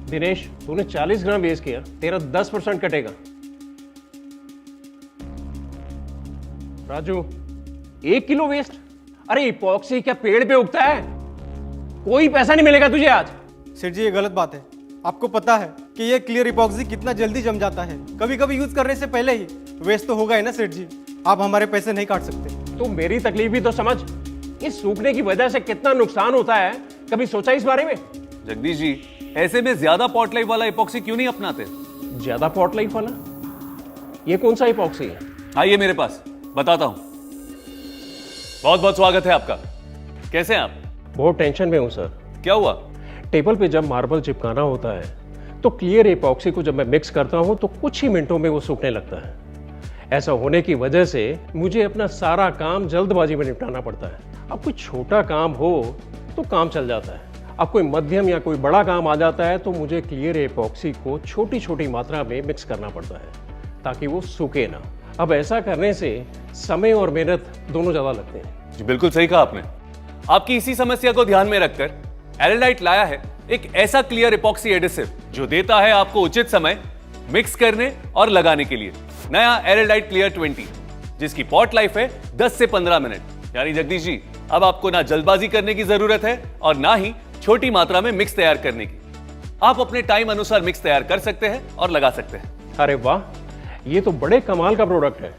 दिनेश, तूने 40 ग्राम वेस्ट किया, तेरा 10% कटेगा। Raju, 1 kilo waste? अरे इपॉक्सी क्या पेड़ पे उगता है? कोई पैसा नहीं मिलेगा तुझे आज। सेठ जी, ये गलत बात है। आपको पता है कि ये क्लियर इपॉक्सी कितना जल्दी जम जाता है। कभी कभी यूज करने से पहले ही वेस्ट तो होगा ही ना सेठ जी। आप हमारे पैसे नहीं काट सकते। तू मेरी तकलीफ भी तो समझ। इस सूखने की वजह से कितना नुकसान होता है, कभी सोचा इस बारे में? जगदीश जी, ऐसे में ज्यादा पॉट लाइफ वाला इपॉक्सी क्यों नहीं अपनाते? ज्यादा पॉट लाइफ वाला? ये कौन सा इपॉक्सी है? आइए मेरे पास, बताता हूं। बहुत बहुत स्वागत है आपका। कैसे हैं आप? बहुत टेंशन में हूं सर। क्या हुआ? टेबल पे जब मार्बल चिपकाना होता है तो क्लियर इपॉक्सी को जब मैं मिक्स करता हूं तो कुछ ही मिनटों में वो सूखने लगता है। ऐसा होने की वजह से मुझे अपना सारा काम जल्दबाजी में निपटाना पड़ता है। अब कोई छोटा काम हो तो काम चल जाता है, अब कोई मध्यम या कोई बड़ा काम आ जाता है तो मुझे क्लियर इपॉक्सी को छोटी छोटी मात्रा में मिक्स करना पड़ता है ताकि वो सूखे ना। अब ऐसा करने से समय और मेहनत दोनों ज्यादा लगते हैं। जी बिल्कुल सही कहा आपने। आपकी इसी समस्या को ध्यान में रखकर एरेलाइट लाया है एक ऐसा क्लियर इपॉक्सी एडिसिव जो देता है आपको उचित समय मिक्स करने और लगाने के लिए। नया एरेलाइट क्लियर 20, जिसकी पॉट लाइफ है 10 से 15 मिनट। यानी जगदीश जी, अब आपको ना जल्दबाजी करने की जरूरत है और ना ही छोटी मात्रा में मिक्स तैयार करने की। आप अपने टाइम अनुसार मिक्स तैयार कर सकते हैं और लगा सकते हैं। अरे वाह, ये तो बड़े कमाल का प्रोडक्ट है।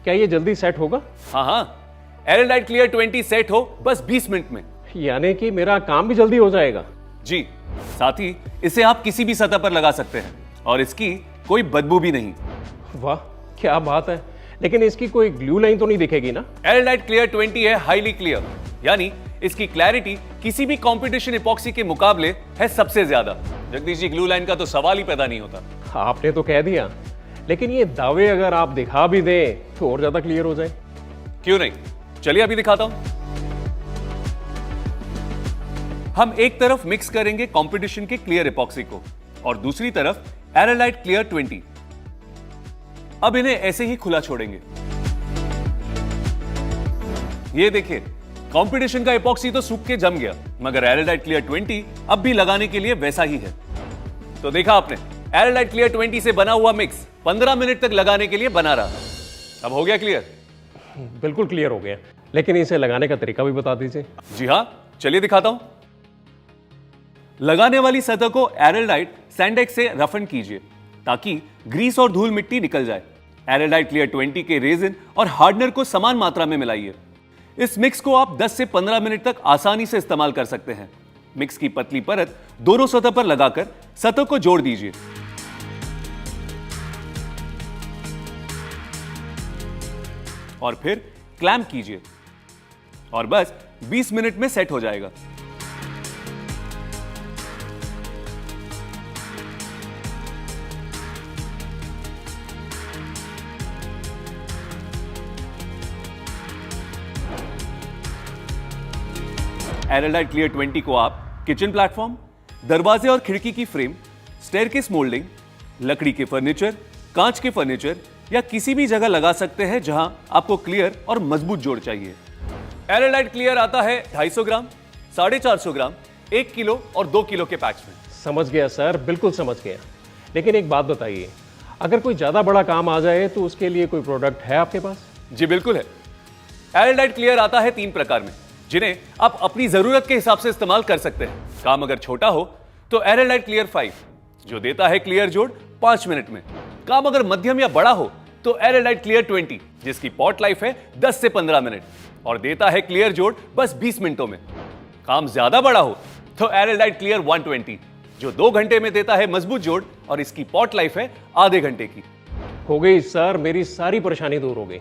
क्या ये जल्दी सेट होगा? हाँ हाँ, एरेलाइट क्लियर 20 सेट हो बस 20 मिनट में। यानी कि मेरा काम भी जल्दी हो जाएगा। जी, साथ ही इसे आप किसी भी सतह पर लगा सकते हैं और इसकी कोई बदबू भी नहीं। वाह, क्या बात है। लेकिन इसकी कोई ग्लू लाइन तो नहीं दिखेगी ना? एरेलाइट क्लियर 20 है हाईली क्लियर, यानी इसकी क्लैरिटी किसी भी कंपटीशन इपॉक्सी के मुकाबले है सबसे ज्यादा। जगदीश जी, ग्लू लाइन का तो सवाल ही पैदा नहीं होता। आपने तो कह दिया, लेकिन ये दावे अगर आप दिखा भी दें तो और ज्यादा क्लियर हो जाए। क्यों नहीं, चलिए अभी दिखाता हूं। हम एक तरफ मिक्स करेंगे कंपटीशन के क्लियर इपॉक्सी को और दूसरी तरफ एरेलाइट क्लियर 20। अब इन्हें ऐसे ही खुला छोड़ेंगे। ये देखिए, कंपटीशन का इपॉक्सी तो सूख के जम गया, मगर एरेलाइट क्लियर 20 अब भी लगाने के लिए वैसा ही है। तो देखा आपने, एरेलाइट क्लियर 20 से बना हुआ मिक्स 15 मिनट तक लगाने के लिए बना रहा। अब हो गया क्लियर? बिल्कुल क्लियर हो गया, लेकिन इसे लगाने का तरीका भी बता दीजिए। जी हां, चलिए दिखाता हूं। लगाने वाली सतह को एरेलाइट सैंडेक्स से रफन कीजिए ताकि ग्रीस और धूल मिट्टी निकल जाए। एरेलाइट क्लियर 20 के रेजिन और हार्डनर को समान मात्रा में मिलाइए। इस मिक्स को आप 10 से 15 मिनट तक आसानी से इस्तेमाल कर सकते हैं। मिक्स की पतली परत दोनों सतह पर लगाकर सतह को जोड़ दीजिए। और फिर क्लैंप कीजिए और बस 20 मिनट में सेट हो जाएगा। एरेलाइट क्लियर 20 को आप किचन प्लेटफॉर्म, दरवाजे और खिड़की की फ्रेम, स्टेयरकेस मोल्डिंग, लकड़ी के फर्नीचर, कांच के फर्नीचर या किसी भी जगह लगा सकते हैं जहां आपको क्लियर और मजबूत जोड़ चाहिए। एरेलाइट क्लियर आता है 250 ग्राम, 450 ग्राम, 1 किलो और 2 किलो के पैक्स में। समझ गया सर, बिल्कुल समझ गया। लेकिन एक बात बताइए, अगर कोई ज्यादा बड़ा काम आ जाए तो उसके लिए कोई प्रोडक्ट है आपके पास? जी बिल्कुल है। एरेलाइट क्लियर आता है 3 प्रकार में, जिन्हें आप अपनी जरूरत के हिसाब से इस्तेमाल कर सकते हैं। काम अगर छोटा हो तो एरेलाइट क्लियर 5, जो देता है क्लियर जोड़ 5 मिनट में। काम अगर मध्यम या बड़ा हो तो एरेलाइट क्लियर 20, जिसकी पॉट लाइफ है 10 से 15 मिनट और देता है क्लियर जोड़ बस 20 मिनटों में। काम ज्यादा बड़ा हो तो एरेलाइट क्लियर 120, जो 2 घंटे में देता है मजबूत जोड़ और इसकी पॉट लाइफ है आधे घंटे की। हो गई सर, मेरी सारी परेशानी दूर हो गई।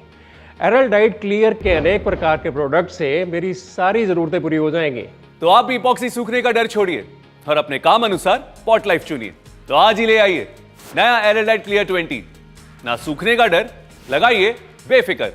एरेलाइट क्लियर के अनेक प्रकार के प्रोडक्ट से मेरी सारी जरूरतें पूरी हो जाएंगी। तो आप भी इपॉक्सी सूखने का डर छोड़िए और अपने काम अनुसार पॉट लाइफ चुनिए। तो आज ही ले आइए नया एरेलाइट क्लियर 20। ना सूखने का डर, लगाइए बेफिक्र।